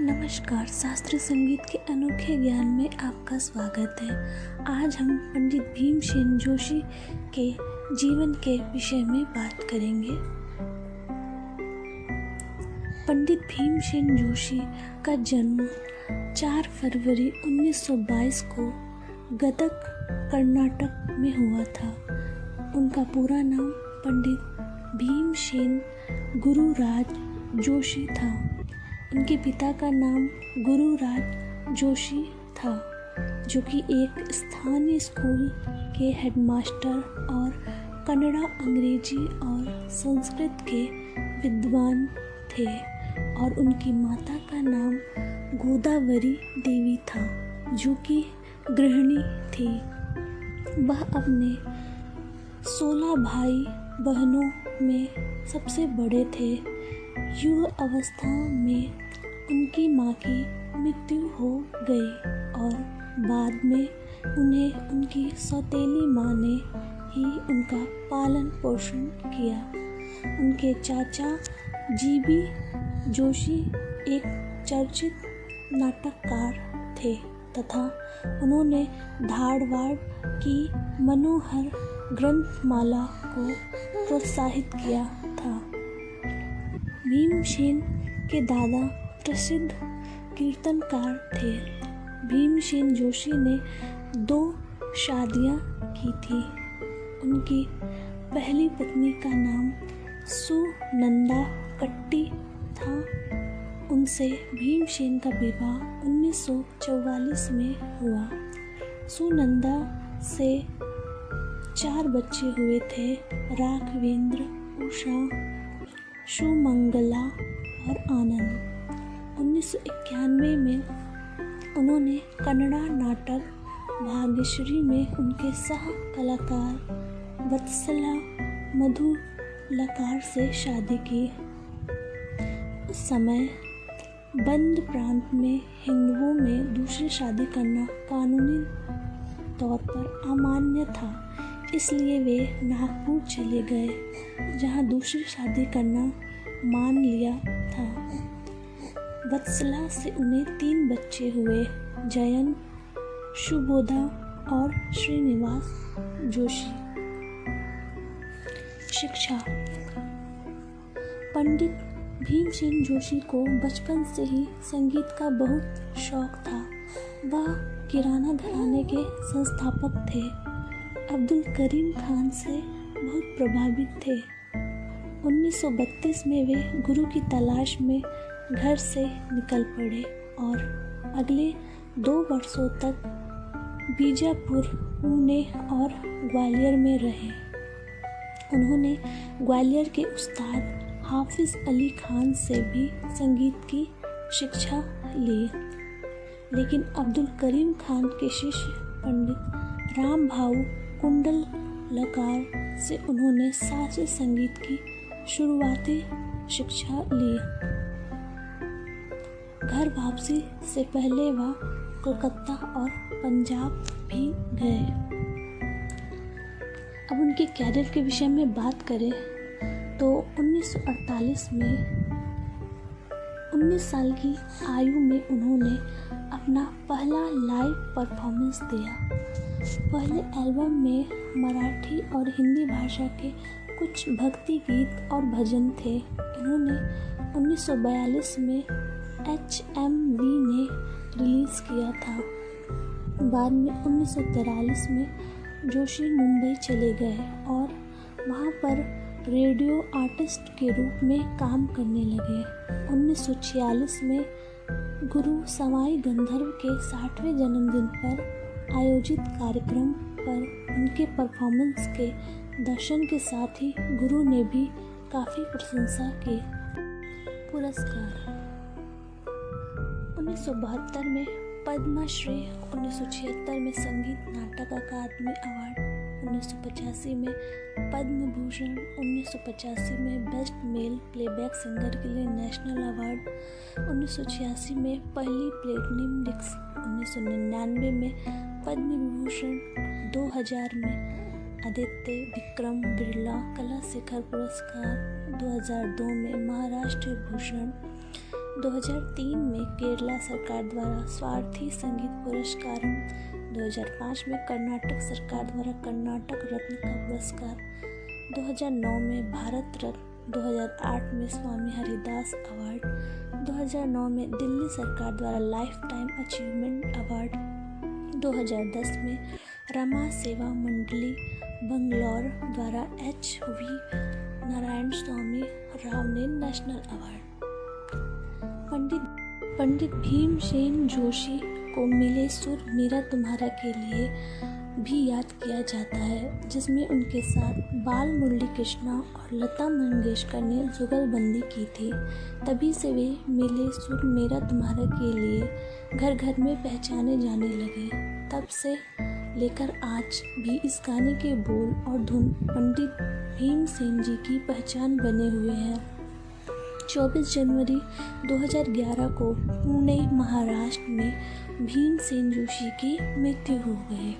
नमस्कार। शास्त्रीय संगीत के अनोखे ज्ञान में आपका स्वागत है। आज हम पंडित भीमसेन जोशी के जीवन के विषय में बात करेंगे। पंडित भीमसेन जोशी का जन्म 4 फरवरी 1922 को गदग, कर्नाटक में हुआ था। उनका पूरा नाम पंडित भीमसेन गुरुराज जोशी था। उनके पिता का नाम गुरुराज जोशी था, जो कि एक स्थानीय स्कूल के हेडमास्टर और कन्नड़ा, अंग्रेजी और संस्कृत के विद्वान थे। और उनकी माता का नाम गोदावरी देवी था, जो कि गृहिणी थी। वह अपने 16 भाई बहनों में सबसे बड़े थे। युवा अवस्था में उनकी माँ की मृत्यु हो गई और बाद में उन्हें उनकी सौतेली माँ ने ही उनका पालन पोषण किया। उनके चाचा जीबी जोशी एक चर्चित नाटककार थे तथा उन्होंने धारवाड़ की मनोहर ग्रंथमाला को प्रोत्साहित किया था। भीमसेन के दादा प्रसिद्ध कीर्तनकार थे। भीमसेन जोशी ने 2 शादियां की थी। उनकी पहली पत्नी का नाम सुनंदा कट्टी था। उनसे भीमसेन का विवाह 1944 में हुआ। सुनंदा से 4 बच्चे हुए थे: राघवेंद्र, उषा, सुमंगला और आनंद। 1991 में उन्होंने कन्नड़ा नाटक भाग्यश्री में उनके सह कलाकार वत्सला मधुलकार से शादी की। उस समय बंद प्रांत में हिंदुओं में दूसरी शादी करना कानूनी तौर पर अमान्य था, इसलिए वे नागपुर चले गए, जहां दूसरी शादी करना मान लिया था। वत्सला से उन्हें 3 बच्चे हुए: जयंत, सुबोधा और श्रीनिवास जोशी। शिक्षा। पंडित भीमसेन जोशी को बचपन से ही संगीत का बहुत शौक था। वह किराना घराने के संस्थापक थे। अब्दुल करीम खान से बहुत प्रभावित थे। 1932 में वे गुरु की तलाश में घर से निकल पड़े और अगले 2 वर्षों तक बीजापुर, पुणे और ग्वालियर में रहे। उन्होंने ग्वालियर के उस्ताद हाफिज अली खान से भी संगीत की शिक्षा ली, लेकिन अब्दुल करीम खान के शिष्य पंडित राम भाऊ कुंडलकार से उन्होंने शास्त्रीय संगीत की शुरुआती शिक्षा ली। घर वापसी से पहले वह कोलकाता और पंजाब भी गए। अब उनके कैरियर के विषय में बात करें तो 1948 में 19 साल की आयु में उन्होंने अपना पहला लाइव परफॉर्मेंस दिया। पहले एल्बम में मराठी और हिंदी भाषा के कुछ भक्ति गीत और भजन थे। इन्होंने 1942 में HMV ने रिलीज़ किया था। बाद में 1943 में जोशी मुंबई चले गए और वहाँ पर रेडियो आर्टिस्ट के रूप में काम करने लगे। 1946 में गुरु सवाई गंधर्व के 60वें जन्मदिन पर आयोजित कार्यक्रम पर उनके परफॉर्मेंस के दर्शन के साथ ही गुरु ने भी काफ़ी प्रशंसा की। पुरस्कार। 1972 में पद्मश्री, 1976 में संगीत नाटक अकादमी अवार्ड, 1985 में पद्म भूषण, 1985 में बेस्ट मेल प्लेबैक सिंगर के लिए नेशनल अवार्ड, 1986 में पहली प्लेटिनम डिस्क, 1999 में पद्म विभूषण, 2000 में आदित्य विक्रम बिरला कला शिखर पुरस्कार, 2002 में महाराष्ट्र भूषण, 2003 में केरला सरकार द्वारा स्वार्थी संगीत पुरस्कारम, 2005 में कर्नाटक सरकार द्वारा कर्नाटक रत्न का पुरस्कार, 2009 में भारत रत्न, 2008 में स्वामी हरिदास अवार्ड, 2009 में दिल्ली सरकार द्वारा लाइफ टाइम अचीवमेंट अवार्ड, 2010 में रमा सेवा मंडली बंगलौर द्वारा HV नारायण स्वामी राव ने नेशनल अवार्ड। पंडित भीमसेन जोशी को मिले सुर मेरा तुम्हारा के लिए भी याद किया जाता है, जिसमें उनके साथ बाल मुरली कृष्णा और लता मंगेशकर ने जुगलबंदी की थी। तभी से वे मिले सुर मेरा तुम्हारा के लिए घर घर में पहचाने जाने लगे। तब से लेकर आज भी इस गाने के बोल और धुन पंडित भीमसेन जी की पहचान बने हुए हैं। 24 जनवरी 2011 को पुणे, महाराष्ट्र में भीमसेन जोशी की मृत्यु हो गई।